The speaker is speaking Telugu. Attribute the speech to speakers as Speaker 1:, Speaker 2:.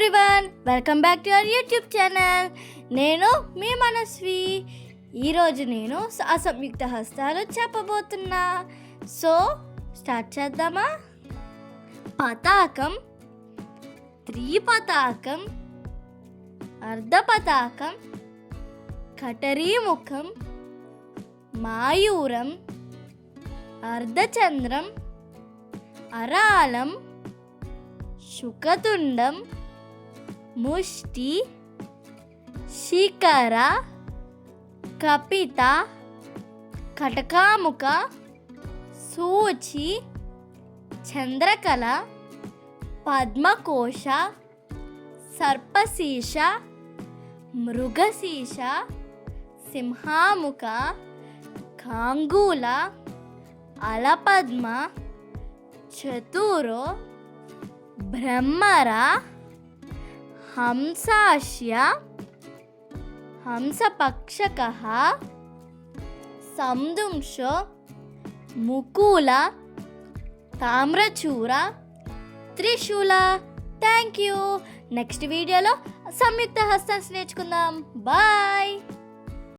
Speaker 1: Everyone, welcome back to our YouTube channel. నేను మీ మనస్వి. ఈరోజు నేను అసంయుక్త హస్తాలు చెప్పబోతున్నా. సో స్టార్ట్ చేద్దామా? పతాకం, త్రిపతాకం, అర్ధపతాకం, కటరీముఖం, మాయూరం, అర్ధచంద్రం, అరాళం, శుకతుండం, ముష్టి, శిఖర, కపిత, కటకాముక, సూచి, చంద్రకళ, పద్మకోశ, సర్పశీష, మృగశీష, సింహాముఖ, కాంగూల, అలపద్మ, చతురో, భ్రమర, హంసాస్య, హంసపక్షకః, సందుంశో, ముకూల, తామ్రచూర, త్రిశూల. Thank you. నెక్స్ట్ వీడియోలో సంయుక్త హస్తాన్ని నేర్చుకుందాం. బాయ్.